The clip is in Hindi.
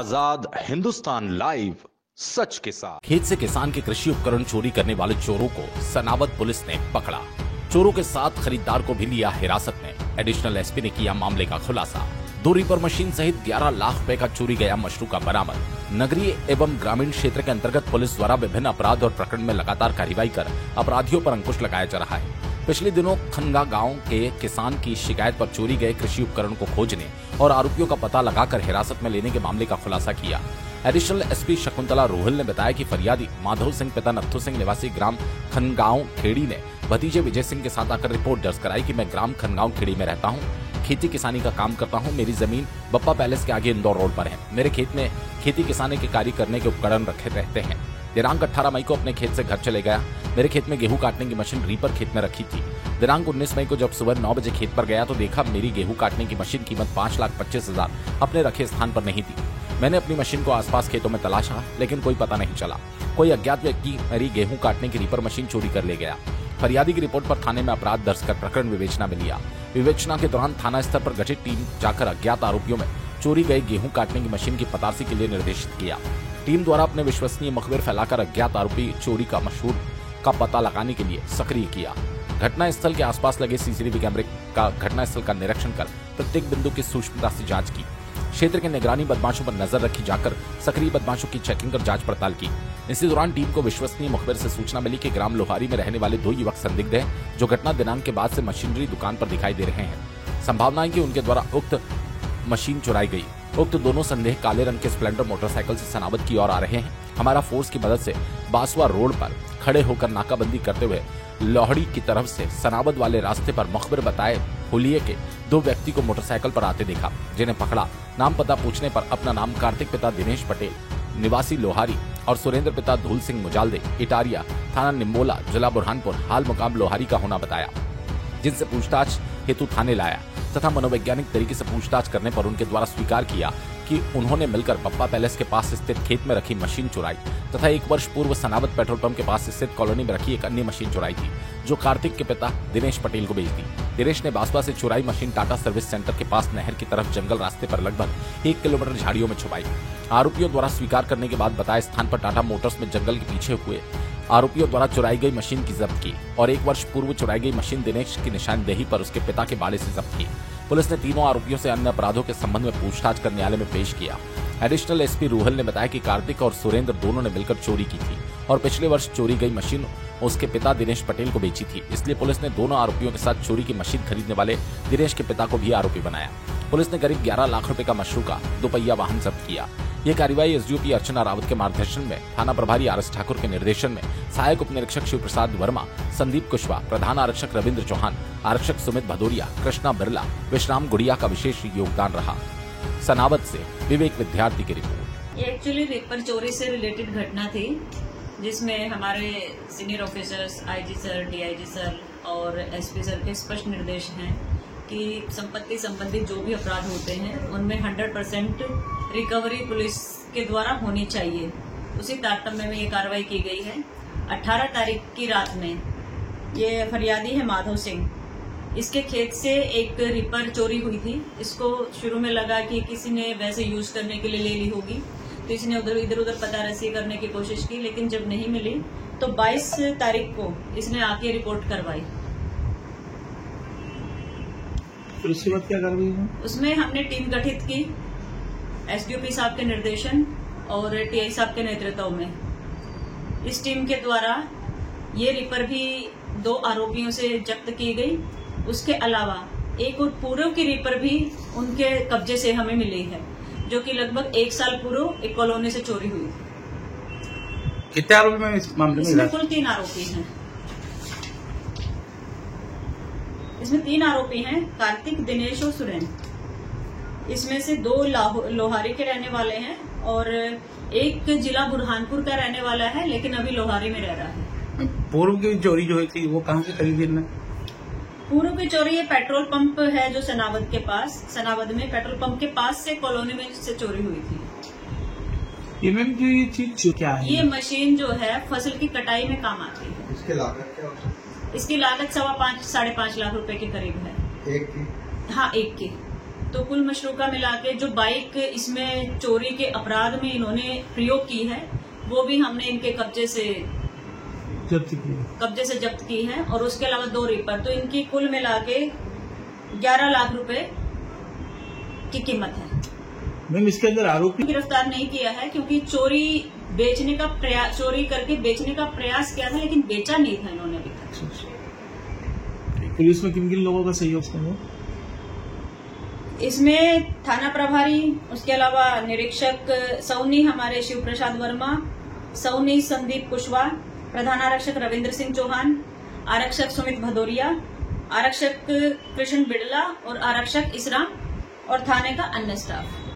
आजाद हिंदुस्तान लाइव, सच के साथ। खेत से किसान के कृषि उपकरण चोरी करने वाले चोरों को सनावद पुलिस ने पकड़ा। चोरों के साथ खरीदार को भी लिया हिरासत में। एडिशनल एसपी ने किया मामले का खुलासा। 2 रीपर मशीन सहित 11 लाख रुपए का चोरी गया मशरूका बरामद। नगरीय एवं ग्रामीण क्षेत्र के अंतर्गत पुलिस द्वारा विभिन्न अपराध और प्रकरण में लगातार कार्रवाई कर अपराधियों पर अंकुश लगाया जा रहा है। पिछले दिनों खनगा गांव के किसान की शिकायत पर चोरी गए कृषि उपकरण को खोजने और आरोपियों का पता लगाकर हिरासत में लेने के मामले का खुलासा किया। एडिशनल एसपी शकुंतला रोहिल ने बताया कि फरियादी माधव सिंह पिता नत्थु सिंह निवासी ग्राम खनगांव खेड़ी ने भतीजे विजय सिंह के साथ आकर रिपोर्ट दर्ज कराई कि मैं ग्राम खनगांव खेड़ी में रहता हूं, खेती किसानी का काम करता हूं। मेरी जमीन बप्पा पैलेस के आगे इंदौर रोड पर है। मेरे खेत में खेती किसानी के कार्य करने के उपकरण रखे रहते हैं। दिनांक 18 मई को अपने खेत से घर चले गया। मेरे खेत में गेहूं काटने की मशीन रीपर खेत में रखी थी। दिनांक 19 मई को जब सुबह 9 बजे खेत पर गया तो देखा मेरी गेहूं काटने की मशीन कीमत 5,25,000 अपने रखे स्थान पर नहीं थी। मैंने अपनी मशीन को आसपास खेतों में तलाशा, लेकिन कोई पता नहीं चला। कोई अज्ञात व्यक्ति मेरी गेहूं काटने की रीपर मशीन चोरी कर ले गया। फरियादी की रिपोर्ट पर थाने में अपराध दर्ज कर प्रकरण विवेचना में लिया। विवेचना के दौरान थाना स्तर पर गठित टीम जाकर अज्ञात आरोपियों में चोरी गई गेहूं काटने की मशीन की पतासी के लिए निर्देशित किया। टीम द्वारा अपने विश्वसनीय मुखबिर फैलाकर अज्ञात आरोपी चोरी का मशहूर का पता लगाने के लिए सक्रिय किया। घटना स्थल के आसपास लगे सीसीटीवी कैमरे का घटनास्थल का निरीक्षण कर प्रत्येक बिंदु की सूक्ष्मता से जांच की। क्षेत्र के निगरानी बदमाशों पर नजर रखी जाकर सक्रिय बदमाशों की चेकिंग कर जांच पड़ताल की। इसी दौरान टीम को विश्वसनीय मुखबिर से सूचना मिली कि ग्राम लोहारी में रहने वाले 2 युवक संदिग्ध हैं, जो घटना दिनांक के बाद से मशीनरी दुकान पर दिखाई दे रहे हैं। संभावना है कि उनके द्वारा उक्त मशीन चुराई गई। उक्त दोनों संदेह काले रंग के स्प्लेंडर मोटरसाइकिल से सनावद की ओर आ रहे हैं। हमारा फोर्स की मदद से बासवा रोड पर खड़े होकर नाकाबंदी करते हुए लोहड़ी की तरफ से सनावद वाले रास्ते पर मुखबिर बताए हुलिये के 2 व्यक्ति को मोटरसाइकिल पर आते देखा, जिन्हें पकड़ा। नाम पता पूछने पर अपना नाम कार्तिक पिता दिनेश पटेल निवासी लोहारी और सुरेंद्र पिता धूल सिंह मुजालदे इटारिया थाना निम्बोला जिला बुरहानपुर हाल मुकाम लोहारी का होना बताया, जिनसे पूछताछ हेतु थाने लाया तथा मनोवैज्ञानिक तरीके से पूछताछ करने पर उनके द्वारा स्वीकार किया कि उन्होंने मिलकर बप्पा पैलेस के पास स्थित खेत में रखी मशीन चुराई तथा 1 वर्ष पूर्व सनावद पेट्रोल पंप के पास स्थित कॉलोनी में रखी एक अन्य मशीन चुराई थी, जो कार्तिक के पिता दिनेश पटेल को बेच दी। दिनेश ने बासवा से चुराई मशीन टाटा सर्विस सेंटर के पास नहर की तरफ जंगल रास्ते पर लगभग 1 किलोमीटर झाड़ियों में छुपाई। आरोपियों द्वारा स्वीकार करने के बाद बताए स्थान पर टाटा मोटर्स में जंगल के पीछे हुए आरोपियों द्वारा चुराई गई मशीन की जब्त की और 1 वर्ष पूर्व चुराई गई मशीन दिनेश की निशानदेही पर उसके पिता के बाड़े से जब्त की। पुलिस ने तीनों आरोपियों से अन्य अपराधों के संबंध में पूछताछ कर न्यायालय में पेश किया। एडिशनल एसपी रोहिल ने बताया कि कार्तिक और सुरेंद्र दोनों ने मिलकर चोरी की थी और पिछले वर्ष चोरी गई मशीन उसके पिता दिनेश पटेल को बेची थी। इसलिए पुलिस ने दोनों आरोपियों के साथ चोरी की मशीन खरीदने वाले दिनेश के पिता को भी आरोपी बनाया। पुलिस ने करीब 11 लाख रुपए का मशरूका 2 पहिया वाहन जब्त किया। यह कार्रवाई एसडीओपी अर्चना रावत के मार्गदर्शन में, थाना प्रभारी आरएस ठाकुर के निर्देशन में सहायक उप निरीक्षक शिव प्रसाद वर्मा, संदीप कुशवाहा, प्रधान आरक्षक रविंद्र चौहान, आरक्षक सुमित भदौरिया, कृष्णा बिरला, विश्राम गुड़िया का विशेष योगदान रहा। सनावद से विवेक विद्यार्थी की रिपोर्ट। ये एक्चुअली रीपर चोरी से रिलेटेड घटना थी, जिसमें हमारे senior officers IG sir, DIG sir और एसपी सर के स्पष्ट निर्देश हैं कि संपत्ति संबंधित जो भी अपराध होते हैं उनमें 100% रिकवरी पुलिस के द्वारा होनी चाहिए। उसी तारतम्य में ये कार्रवाई की गई है। 18 तारीख की रात में ये फरियादी है माधव सिंह, इसके खेत से एक रीपर चोरी हुई थी। इसको शुरू में लगा कि किसी ने वैसे यूज करने के लिए ले ली होगी, तो इसने इधर उधर पता रसी करने की कोशिश की, लेकिन जब नहीं मिली तो 22 तारीख को इसने आके रिपोर्ट करवाई। फिर उसके बाद क्या कार्रवाई हुई? उसमें हमने टीम गठित की एसडीओपी साहब के निर्देशन और टीआई साहब के नेतृत्व में। इस टीम के द्वारा ये रीपर भी 2 आरोपियों से जब्त की गई। उसके अलावा एक और पूर्व की रीपर भी उनके कब्जे से हमें मिली है, जो कि लगभग 1 साल पूर्व एक कॉलोनी से चोरी हुई थी। कितने आरोपी में इस मामले में? इसमें कुल 3 आरोपी हैं। इसमें 3 आरोपी हैं, कार्तिक, दिनेश और सुरेंद्र। इसमें से 2 लोहारी के रहने वाले हैं और एक जिला बुरहानपुर का रहने वाला है, लेकिन अभी लोहारी में रह रहा है। पूर्व की चोरी जो हुई थी वो कहाँ से खरीदी ना? पूर्व की चोरी ये पेट्रोल पंप है जो सनावद के पास, सनावद में पेट्रोल पंप के पास से कॉलोनी में से चोरी हुई थी। ये मैम जो ये चीज क्या है? ये मशीन जो है फसल की कटाई में काम आती है। इसकी लागत क्या होती है? इसकी लागत 5.5 लाख रुपए के करीब है। एक की? हाँ, एक की। तो कुल मशरूका मिला के जो बाइक इसमें चोरी के अपराध में इन्होंने प्रयोग की है वो भी हमने इनके कब्जे से जब्त की है, और उसके अलावा 2 रीपर, तो इनकी कुल मिला के 11 लाख रुपए की कीमत है। मैम इसके अंदर आरोपी गिरफ्तार नहीं किया है क्योंकि चोरी करके बेचने का प्रयास किया था, लेकिन बेचा नहीं था इन्होंने अभी तक। पुलिस में किन किन लोगों का सहयोग है? इसमें थाना प्रभारी, उसके अलावा निरीक्षक सौनी हमारे शिव प्रसाद वर्मा, सौनी संदीप कुशवाहा, प्रधान आरक्षक रविंद्र सिंह चौहान, आरक्षक सुमित भदौरिया, आरक्षक कृष्ण बिड़ला और आरक्षक इसराम और थाने का अन्य स्टाफ।